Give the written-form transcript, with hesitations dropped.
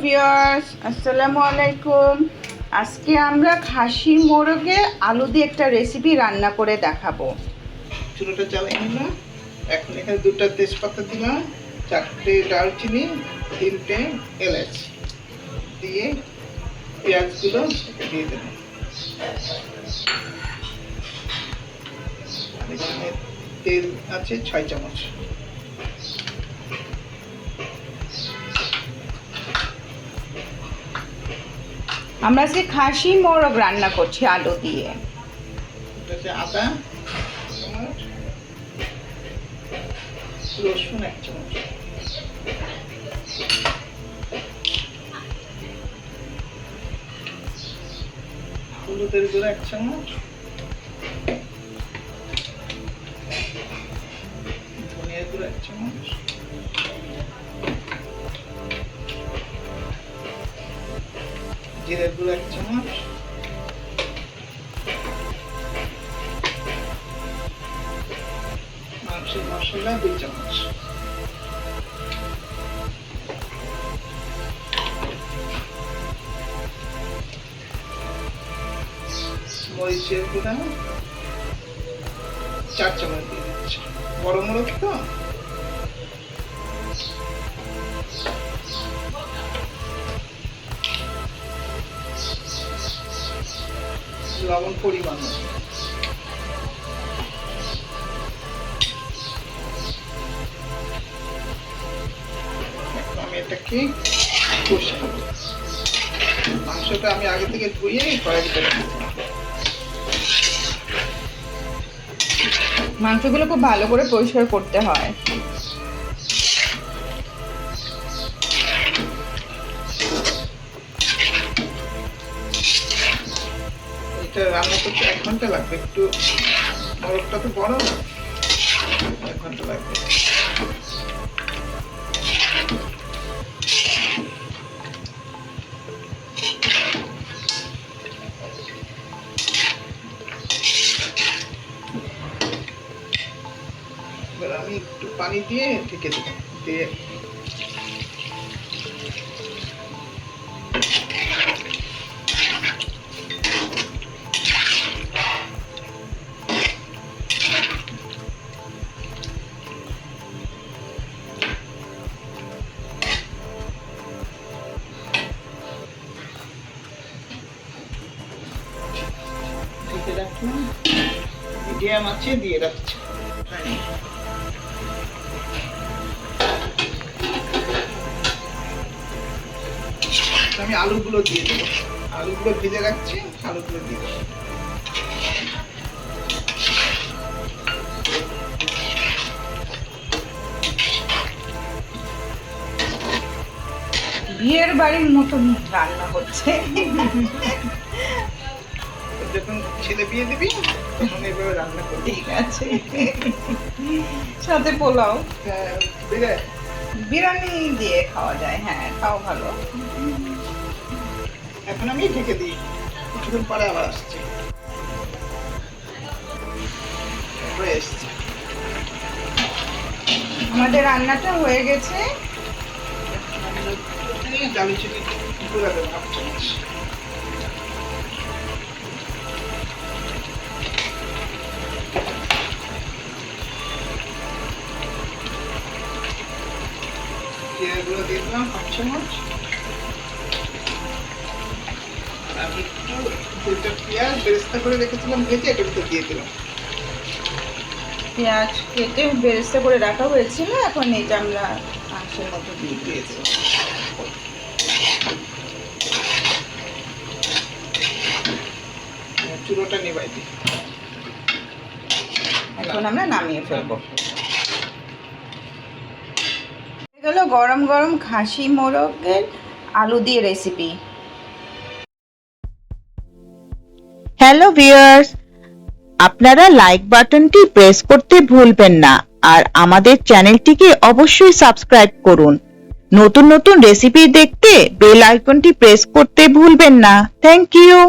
Viewers, আসসালামু আলাইকুম। আজকে আমরা খাসি মোরগের আলু দিয়ে একটা রেসিপি রান্না করে দেখাবো। চুলোটা জ্বালিয়ে নিলাম। এখন এখানে 2টা তেজপাতা দিলাম, 4টে দারচিনি, 3টে এলাচ দিয়ে পেঁয়াজগুলো দিয়ে দেবো। এখানে তেল আছে 6 চামচ। আমরা আজকে খাসি মোরগ রান্না করছি আলু দিয়ে। আদা চামচ, রসুন 1 চামচ, হলুদের গুঁড়ো 1 চামচ, ধনিয়ার গুঁড়ো 1 চামচ, জিরের গুঁড়ো 1 চামচ, মাংসের মশলা 2 চামচ, মরিচের গুঁড়া 4 চামচ দিয়ে দিচ্ছি। বড় মোরগ তো, লবণ পরিমাণ মতো। আমি এটাকে কষে নেব। মাংসটা আমি আগে থেকে ধুয়ে কড়াইতে রেখেছি। মাংসগুলো খুব ভালো করে পরিষ্কার করতে হয়। এটা রান্না করতে 1 ঘন্টা লাগবে। একটু মোরগটা তো বড়, 1 ঘন্টা লাগবে। এবার আমি একটু পানি দিয়ে ঢেকে দেবো। দিয়ে ঢেকে রাখলাম, মিডিয়াম আছে দিয়ে রাখছি। আমি আলুগুলো দিয়ে দেবো। আলুগুলো ভেজে রাখছি, আলুগুলো দিয়ে দেবো। বিয়ের বাড়ির মতন রান্না হচ্ছে। যখন ছেলে বিয়ে দিবি তখন এইভাবে রান্না করবি। ঠিক আছে, সাথে পোলাও, বিরিয়ানি দিয়ে খাওয়া যায়। হ্যাঁ, খাও ভালো। এখন আমি ঢেকে দিই, কিছুক্ষণ পরে আবার আসছি। আমাদের রান্নাটা হয়ে গেছে। দারুচিনি গুঁড়া দেবো 1 চামচ। জিরে গুঁড়ো দিয়ে দিলাম 1 চামচ। আমি একটু 2টা পেঁয়াজ বেরেস্তা করে রেখেছিলাম ভেজে এটার ভিতরে দিয়ে দিলাম। পেঁয়াজ কেটে বেরেস্তা করে রাখা হয়েছিল, এখন এটা আমরা মাংসের মধ্যে দিয়ে দিয়েছি। চুলোটা নিভাই দিই। এখন আমরা নামিয়ে ফেলবো। গেল গরম গরম খাসি মোরগের আলু দিয়ে রেসিপি। হ্যালো ভিউয়ার্স, আপনারা লাইক বাটনটি প্রেস করতে ভুলবেন না আর আমাদের চ্যানেলটিকে অবশ্যই সাবস্ক্রাইব করুন। নতুন নতুন রেসিপি দেখতে বেল আইকনটি প্রেস করতে ভুলবেন না। Thank you.